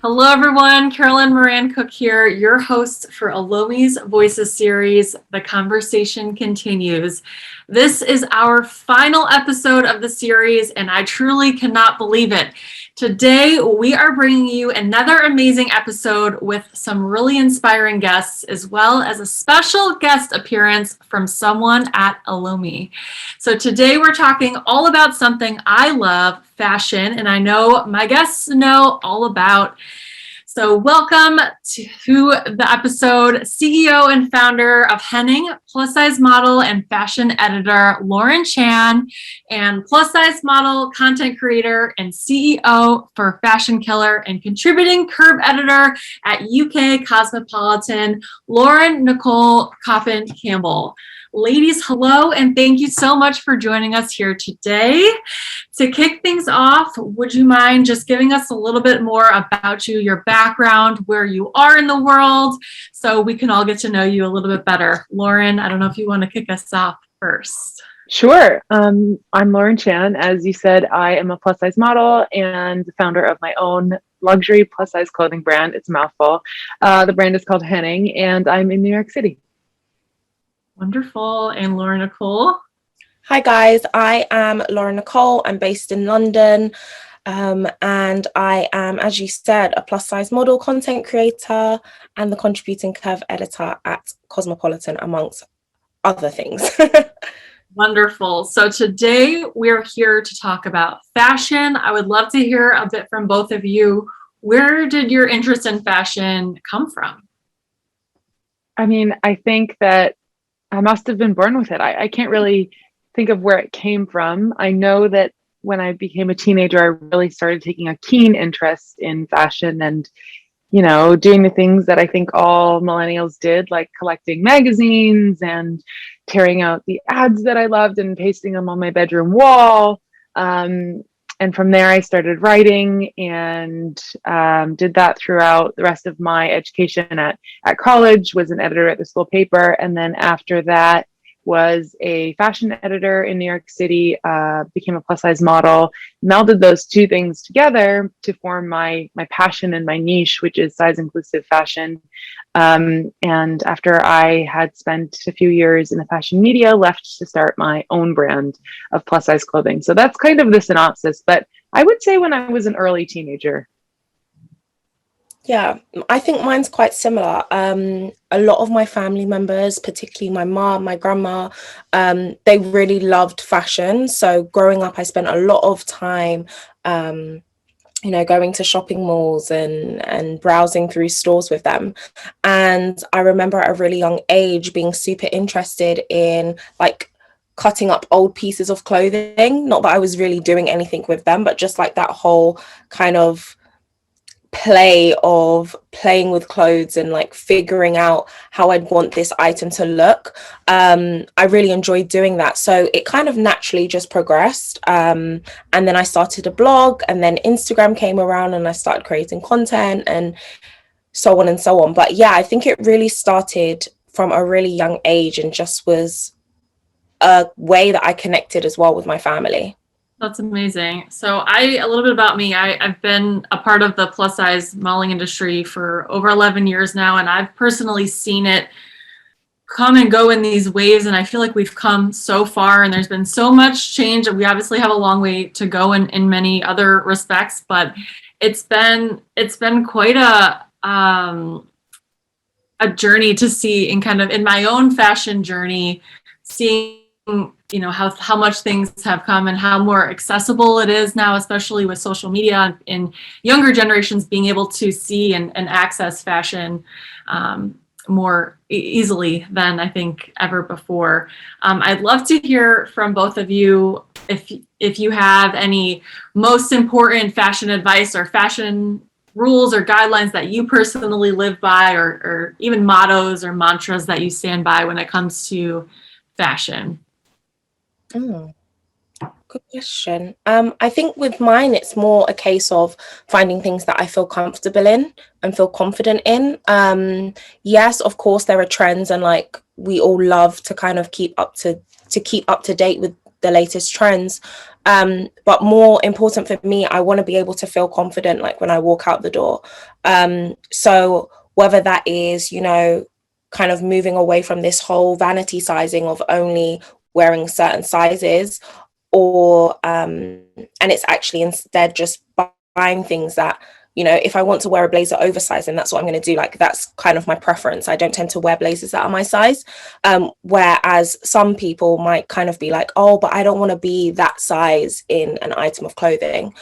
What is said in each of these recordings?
Hello, everyone. Caralyn Mirand Koch here, your host for Elomi's Voices series. The conversation continues. This is our final episode of the series, and I truly cannot believe it. Today, we are bringing you another amazing episode with some really inspiring guests, as well as a special guest appearance from someone at Elomi. So today, we're talking all about something I love, fashion, and I know my guests know all about. So welcome to the episode, CEO and founder of Henning, plus size model and fashion editor Lauren Chan, and plus size model, content creator, and CEO for Fashion Killer and contributing curve editor at UK Cosmopolitan, Nicole Coffin Campbell. Ladies, hello, and thank you so much for joining us here today. To kick things off, would you mind just giving us a little bit more about you, your background, where you are in the world, so we can all get to know you a little bit better? Lauren, I don't know if you want to kick us off first. Sure. I'm Lauren Chan. As you said, I am a plus size model and the founder of my own luxury plus size clothing brand. It's a mouthful. The brand is called Henning, and I'm in New York City. Wonderful. And Nicole? Hi guys, I am Nicole. I'm based in London, and I am, as you said, a plus size model, content creator, and the contributing curve editor at Cosmopolitan, amongst other things. Wonderful. So today we're here to talk about fashion. I would love to hear a bit from both of you. Where did your interest in fashion come from? I mean, I think that I must have been born with it. I can't really think of where it came from. I know that when I became a teenager, I really started taking a keen interest in fashion and, doing the things that I think all millennials did, like collecting magazines and tearing out the ads that I loved and pasting them on my bedroom wall. And from there, I started writing and did that throughout the rest of my education at college, was an editor at the school paper. And then after that, was a fashion editor in New York City, became a plus size model, melded those two things together to form my passion and my niche, which is size inclusive fashion. And after I had spent a few years in the fashion media, left to start my own brand of plus size clothing. So that's kind of the synopsis, but I would say when I was an early teenager. Yeah, I think mine's quite similar. A lot of my family members, particularly my mom, my grandma, they really loved fashion. So growing up, I spent a lot of time, going to shopping malls and browsing through stores with them. And I remember at a really young age being super interested in like cutting up old pieces of clothing. Not that I was really doing anything with them, but just like that whole kind of play of playing with clothes and like figuring out how I'd want this item to look. I really enjoyed doing that. So it kind of naturally just progressed. And then I started a blog, and then Instagram came around and I started creating content and so on and so on. But yeah, I think it really started from a really young age and just was a way that I connected as well with my family. That's amazing. So a little bit about me. I've been a part of the plus size modeling industry for over 11 years now, and I've personally seen it come and go in these waves, and I feel like we've come so far and there's been so much change. We obviously have a long way to go in many other respects, but it's been quite a journey to see in my own fashion journey, seeing how much things have come and how more accessible it is now, especially with social media and younger generations being able to see and access fashion more easily than I think ever before. I'd love to hear from both of you if you have any most important fashion advice or fashion rules or guidelines that you personally live by, or even mottos or mantras that you stand by when it comes to fashion. Oh, good question. I think with mine, it's more a case of finding things that I feel comfortable in and feel confident in. Yes, of course, there are trends, and like we all love to kind of keep up to date with the latest trends. But more important for me, I want to be able to feel confident like when I walk out the door. So whether that is, you know, kind of moving away from this whole vanity sizing of only wearing certain sizes, or and it's actually instead just buying things that, you know, if I want to wear a blazer oversized, then that's what I'm going to do. Like, that's kind of my preference. I don't tend to wear blazers that are my size. Whereas some people might kind of be like, oh, but I don't want to be that size in an item of clothing.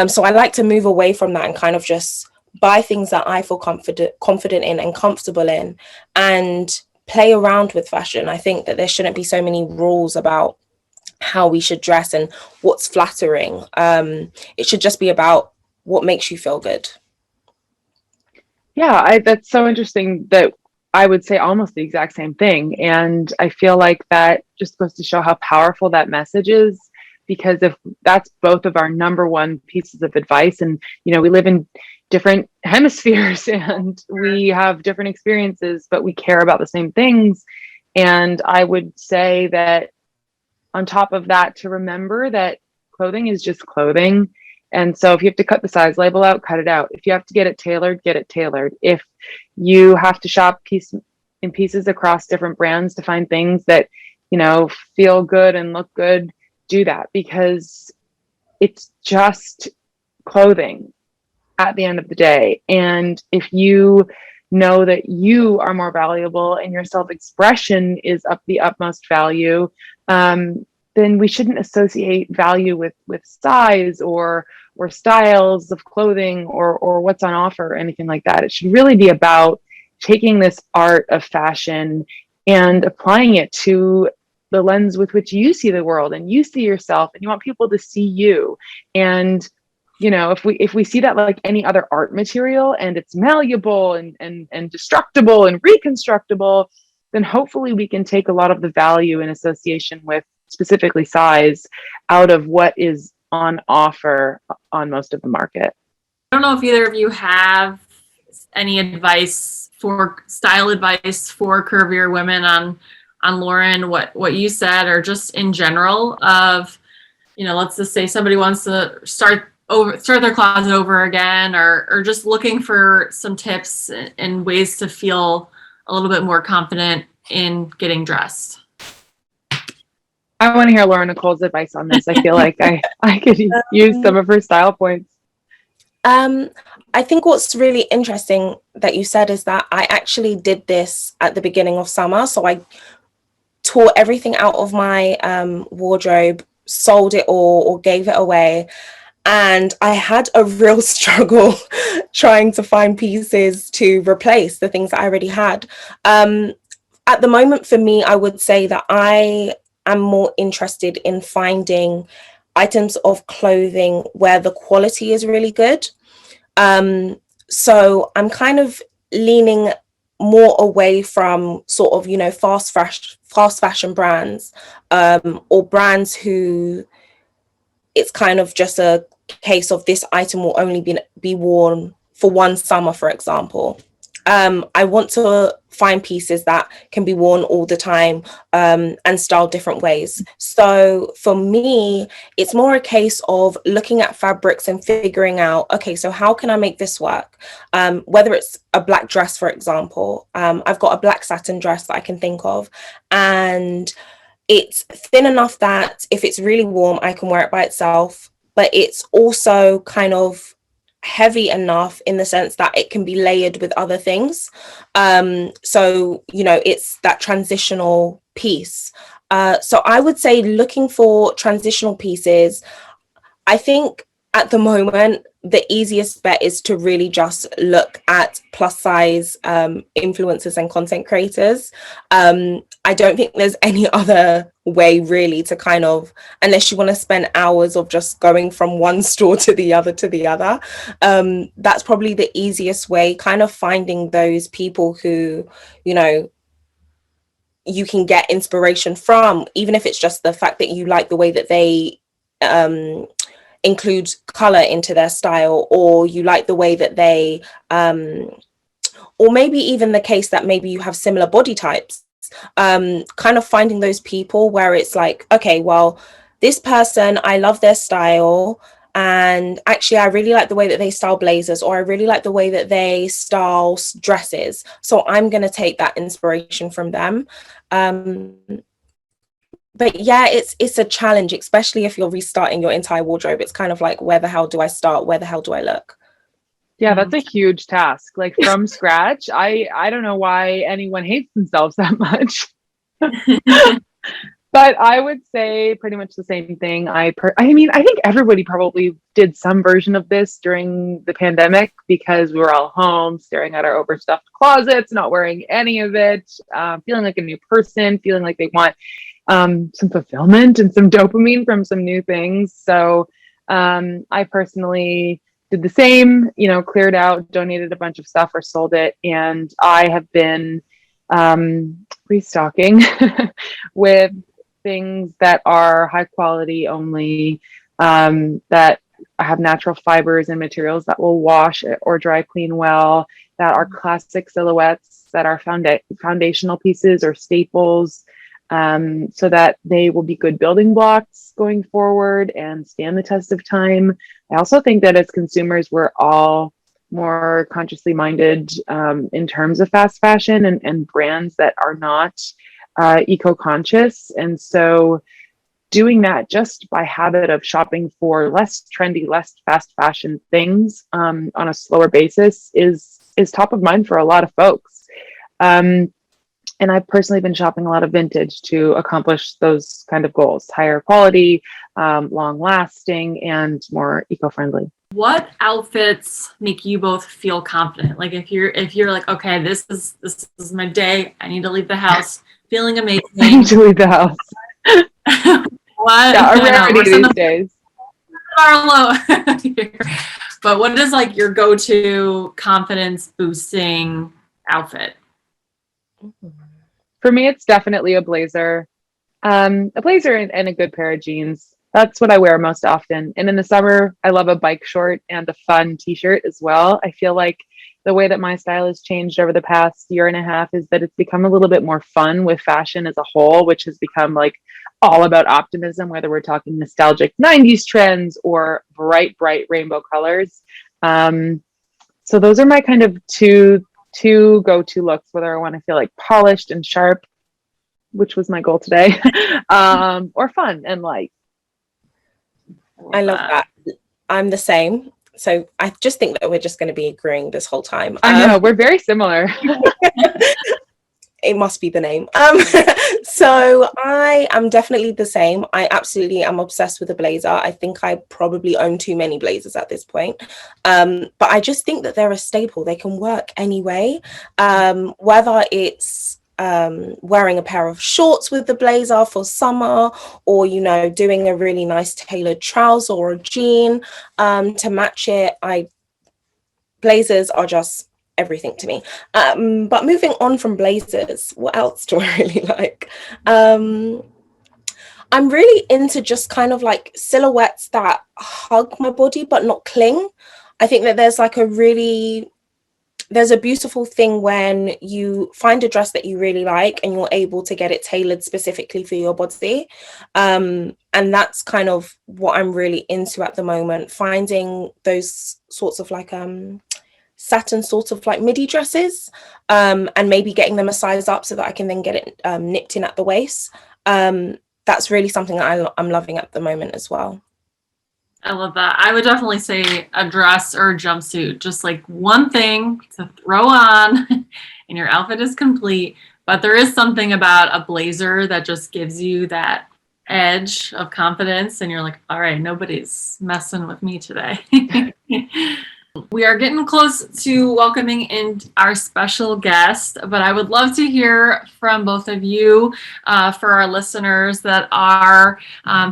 So I like to move away from that and kind of just buy things that I feel confident in and comfortable in, and play around with fashion. I think that there shouldn't be so many rules about how we should dress and what's flattering. It should just be about what makes you feel good. Yeah, that's so interesting that I would say almost the exact same thing. And I feel like that just goes to show how powerful that message is, because if that's both of our number one pieces of advice, and, you know, we live in different hemispheres and we have different experiences, but we care about the same things. And I would say that on top of that, to remember that clothing is just clothing. And so if you have to cut the size label out, cut it out. If you have to get it tailored, get it tailored. If you have to shop in pieces across different brands to find things that, you know, feel good and look good, do that, because it's just clothing at the end of the day. And if you know that you are more valuable and your self-expression is the utmost value, then we shouldn't associate value with size or styles of clothing or what's on offer or anything like that. It should really be about taking this art of fashion and applying it to the lens with which you see the world and you see yourself, and you want people to see you. And, you know, if we see that like any other art material, and it's malleable and destructible and reconstructible, then hopefully we can take a lot of the value in association with specifically size out of what is on offer on most of the market. I don't know if either of you have any style advice for curvier women on Lauren, what you said, or just in general of, you know, let's just say somebody wants to start their closet over again, or just looking for some tips and ways to feel a little bit more confident in getting dressed. I want to hear Laura Nicole's advice on this. I feel like I could use some of her style points. I think what's really interesting that you said is that I actually did this at the beginning of summer. So I tore everything out of my wardrobe, sold it all or gave it away. And I had a real struggle trying to find pieces to replace the things that I already had. At the moment, for me, I would say that I am more interested in finding items of clothing where the quality is really good. So I'm kind of leaning more away from sort of, you know, fast fashion brands, or brands who it's kind of just a case of this item will only be worn for one summer, for example. I want to find pieces that can be worn all the time, and styled different ways. So for me, it's more a case of looking at fabrics and figuring out, okay, so how can I make this work? Whether it's a black dress, for example, I've got a black satin dress that I can think of, and it's thin enough that if it's really warm, I can wear it by itself, but it's also kind of heavy enough in the sense that it can be layered with other things. So, you know, it's that transitional piece. So I would say looking for transitional pieces. I think at the moment, the easiest bet is to really just look at plus size influencers and content creators. I don't think there's any other way really to kind of, unless you want to spend hours of just going from one store to the other. That's probably the easiest way, kind of finding those people who, you know, you can get inspiration from, even if it's just the fact that you like the way that they include color into their style, or you like the way that they or maybe even the case that maybe you have similar body types, kind of finding those people where it's like, okay, well, this person, I love their style. And actually, I really like the way that they style blazers, or I really like the way that they style dresses. So I'm going to take that inspiration from them. Um, but yeah, it's a challenge, especially if you're restarting your entire wardrobe. It's kind of like, where the hell do I start? Where the hell do I look? Yeah, that's a huge task. Like from scratch, I don't know why anyone hates themselves that much. But I would say pretty much the same thing. I mean, I think everybody probably did some version of this during the pandemic because we were all home, staring at our overstuffed closets, not wearing any of it, feeling like a new person, feeling like they want some fulfillment and some dopamine from some new things. So I personally did the same, cleared out, donated a bunch of stuff or sold it. And I have been restocking with things that are high quality only, that have natural fibers and materials that will wash or dry clean well, that are classic silhouettes, that are foundational pieces or staples, so that they will be good building blocks going forward and stand the test of time. I also think that as consumers, we're all more consciously minded in terms of fast fashion and brands that are not eco-conscious. And so doing that just by habit of shopping for less trendy, less fast fashion things on a slower basis is top of mind for a lot of folks. And I've personally been shopping a lot of vintage to accomplish those kind of goals: higher quality, long lasting, and more eco-friendly. What outfits make you both feel confident? Like if you're like, okay, this is my day, I need to leave the house feeling amazing. I need to leave the house. What? Yeah, a rarity these days. But what is like your go-to confidence boosting outfit? For me, it's definitely a blazer. A blazer and a good pair of jeans. That's what I wear most often. And in the summer, I love a bike short and a fun t-shirt as well. I feel like the way that my style has changed over the past year and a half is that it's become a little bit more fun with fashion as a whole, which has become like all about optimism, whether we're talking nostalgic 90s trends or bright rainbow colors. So those are my kind of two go-to looks, whether I want to feel like polished and sharp, which was my goal today, or fun and light. I love that. I'm the same. So I just think that we're just going to be agreeing this whole time. I know, we're very similar. It must be the name. So I am definitely the same. I absolutely am obsessed with a blazer. I think I probably own too many blazers at this point. But I just think that they're a staple. They can work anyway. Whether it's wearing a pair of shorts with the blazer for summer, or doing a really nice tailored trouser or a jean to match it. Blazers are just everything to me. But moving on from blazers, what else do I really like? I'm really into just kind of like silhouettes that hug my body but not cling. I think that there's a beautiful thing when you find a dress that you really like and you're able to get it tailored specifically for your body. And that's kind of what I'm really into at the moment, finding those sorts of like satin sort of like midi dresses, and maybe getting them a size up so that I can then get it nipped in at the waist. That's really something that I'm loving at the moment as well. I love that. I would definitely say a dress or a jumpsuit, just like one thing to throw on and your outfit is complete. But there is something about a blazer that just gives you that edge of confidence and you're like, all right, nobody's messing with me today. We are getting close to welcoming in our special guest, but I would love to hear from both of you, for our listeners that are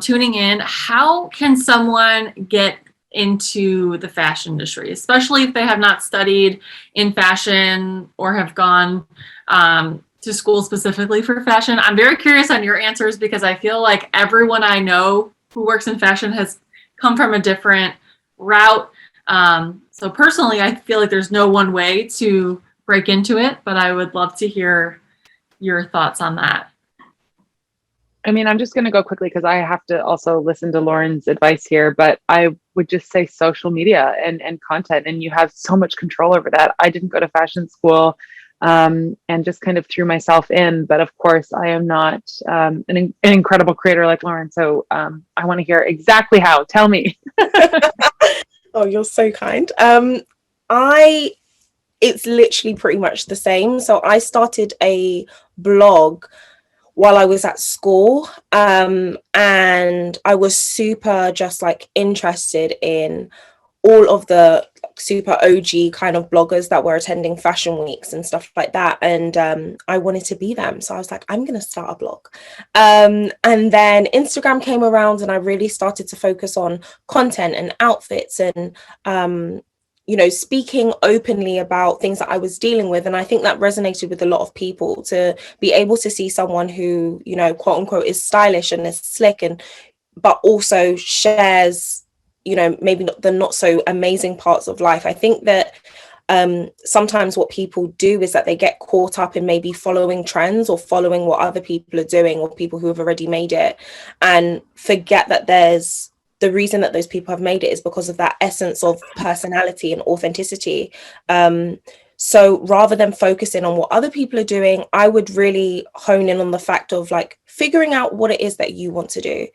tuning in. How can someone get into the fashion industry, especially if they have not studied in fashion or have gone to school specifically for fashion? I'm very curious on your answers because I feel like everyone I know who works in fashion has come from a different route. So personally, I feel like there's no one way to break into it, but I would love to hear your thoughts on that. I mean, I'm just going to go quickly because I have to also listen to Lauren's advice here, but I would just say social media and content, and you have so much control over that. I didn't go to fashion school and just kind of threw myself in, but of course I am not an incredible creator like Lauren. So I want to hear exactly how. Tell me. Oh, you're so kind. It's literally pretty much the same. So I started a blog while I was at school, and I was super just like interested in all of the super OG kind of bloggers that were attending fashion weeks and stuff like that, and I wanted to be them. So I was like, I'm gonna start a blog, and then Instagram came around and I really started to focus on content and outfits and speaking openly about things that I was dealing with. And I think that resonated with a lot of people, to be able to see someone who, quote unquote, is stylish and is slick, and but also shares, maybe not the not so amazing parts of life. I think that sometimes what people do is that they get caught up in maybe following trends or following what other people are doing, or people who have already made it, and forget that the reason that those people have made it is because of that essence of personality and authenticity. So rather than focusing on what other people are doing, I would really hone in on the fact of like figuring out what it is that you want to do.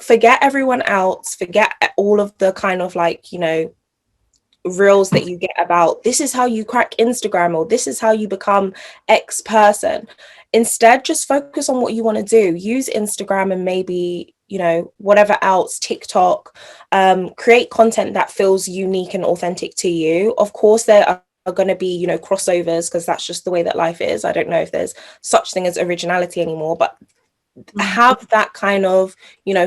Forget everyone else, forget all of the kind of like, reels that you get about this is how you crack Instagram, or this is how you become X person. Instead, just focus on what you want to do. Use Instagram and maybe, whatever else, TikTok, create content that feels unique and authentic to you. Of course, there are going to be, crossovers, because that's just the way that life is. I don't know if there's such thing as originality anymore, but have that kind of,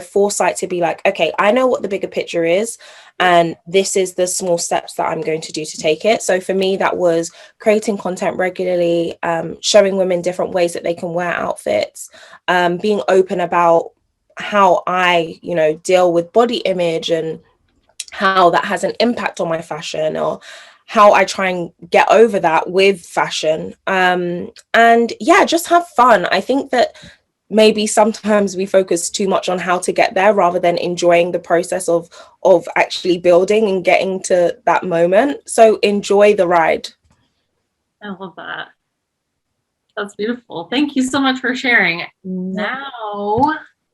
foresight to be like, okay, I know what the bigger picture is, and this is the small steps that I'm going to do to take it. So for me, that was creating content regularly, showing women different ways that they can wear outfits, being open about how I, deal with body image and how that has an impact on my fashion, or how I try and get over that with fashion. And yeah, just have fun. I think that maybe sometimes we focus too much on how to get there rather than enjoying the process of actually building and getting to that moment. So enjoy the ride. I love that. That's beautiful. Thank you so much for sharing. Now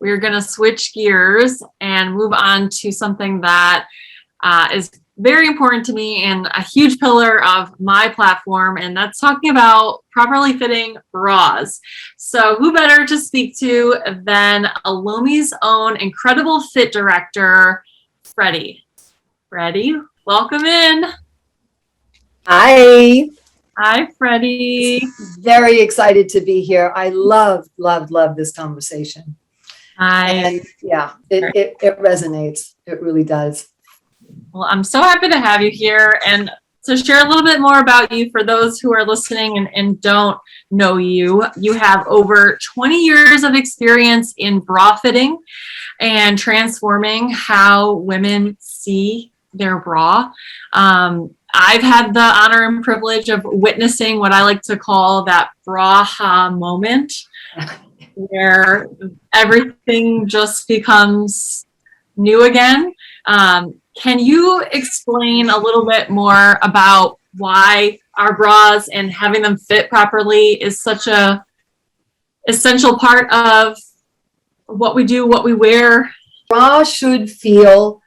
we're going to switch gears and move on to something that is very important to me and a huge pillar of my platform, and that's talking about properly fitting bras. So who better to speak to than Elomi's own incredible fit director, Freddy. Freddy, welcome in. Hi. Hi, Freddy. Very excited to be here. I love this conversation. Hi. And yeah, it resonates. It really does. Well, I'm so happy to have you here and to share a little bit more about you for those who are listening and don't know you. You have over 20 years of experience in bra fitting and transforming how women see their bra. I've had the honor and privilege of witnessing what I like to call that bra-ha moment, where everything just becomes new again. Can you explain a little bit more about why our bras and having them fit properly is such a essential part of what we do, what we wear? Bra should feel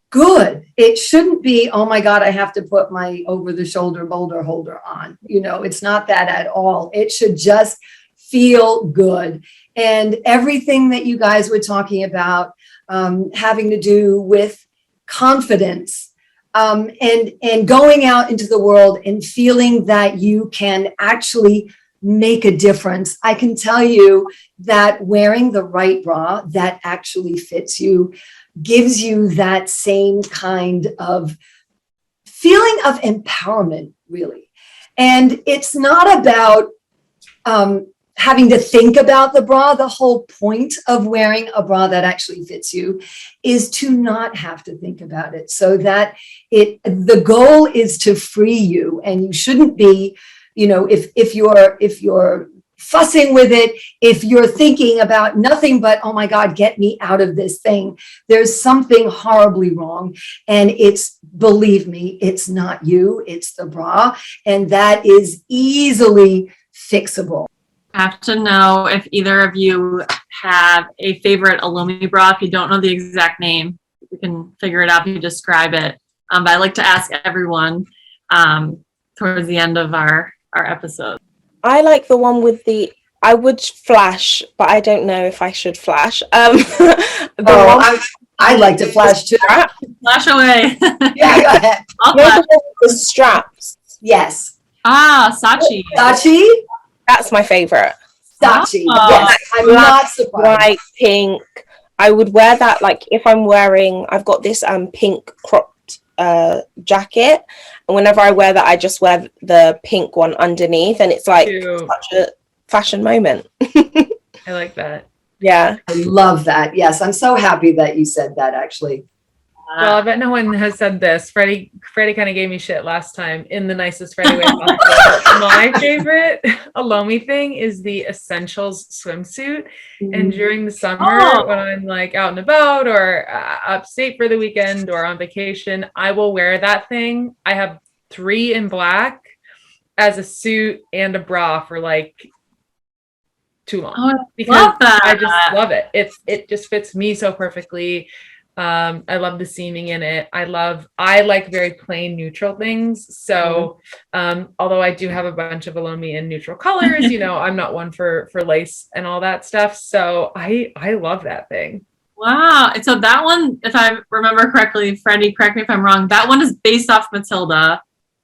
good. It shouldn't be, oh my God, I have to put my over the shoulder boulder holder on. It's not that at all. It should just feel good. And everything that you guys were talking about, having to do with confidence, and going out into the world and feeling that you can actually make a difference. I can tell you that wearing the right bra that actually fits you gives you that same kind of feeling of empowerment, really. And it's not about having to think about the bra. The whole point of wearing a bra that actually fits you is to not have to think about it, so that the goal is to free you. And you shouldn't be, if you're fussing with it, if you're thinking about nothing but, oh my God, get me out of this thing, there's something horribly wrong. And believe me, it's not you, it's the bra. And that is easily fixable. I have to know if either of you have a favorite Elomi bra. If you don't know the exact name, we can figure it out if you describe it. But I like to ask everyone towards the end of our episode. I like the one with I would flash, but I don't know if I should flash. I'd like to flash too. Flash away. Yeah, go ahead. I'll flash. The straps. Yes. Sachi. Sachi? That's my favorite. Sachi. Oh. Yes, I'm not surprised. White, pink. I would wear that like if I've got this pink cropped jacket, and whenever I wear that, I just wear the pink one underneath, and it's like such a fashion moment. I like that. Yeah. I love that. Yes, I'm so happy that you said that, actually. Well, I bet no one has said this. Freddie kind of gave me shit last time in the nicest Freddie way possible. My favorite Elomi thing is the Essentials swimsuit. And during the summer, when I'm like out and about or upstate for the weekend or on vacation, I will wear that thing. I have 3 in black as a suit and a bra for like too long. Because I just love it. It just fits me so perfectly. I love the seaming in it. I like very plain neutral things. So, although I do have a bunch of Elomi in neutral colors, I'm not one for lace and all that stuff. So I love that thing. Wow. And so that one, if I remember correctly, Freddie, correct me if I'm wrong, that one is based off Matilda.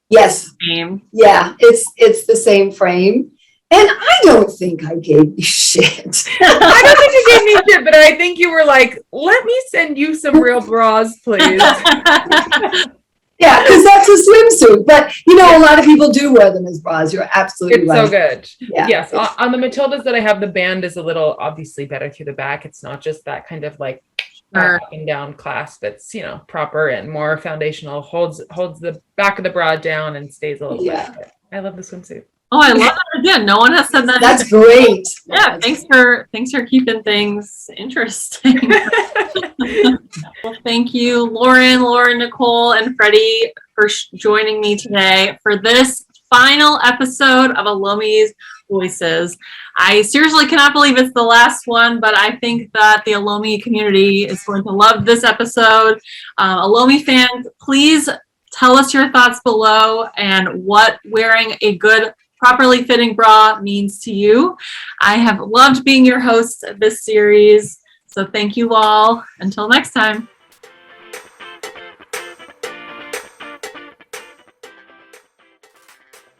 Yes. Frame. Yeah, it's the same frame. And I don't think I gave you shit. I don't think you gave me shit, but I think you were like, let me send you some real bras, please. Yeah, because that's a swimsuit. But, a lot of people do wear them as bras. You're absolutely it's right. So good. Yeah. Yes. On the Matildas that I have, the band is a little obviously better through the back. It's not just that kind of like up and down clasp. It's, proper and more foundational, holds the back of the bra down and stays a little bit. I love the swimsuit. Oh, I love that again. No one has said that. That's great. Yeah, thanks for keeping things interesting. Well, thank you, Lauren, Nicole, and Freddie for joining me today for this final episode of Elomi's Voices. I seriously cannot believe it's the last one, but I think that the Elomi community is going to love this episode. Elomi fans, please tell us your thoughts below and what wearing a good properly fitting bra means to you. I have loved being your host of this series. So thank you all. Until next time.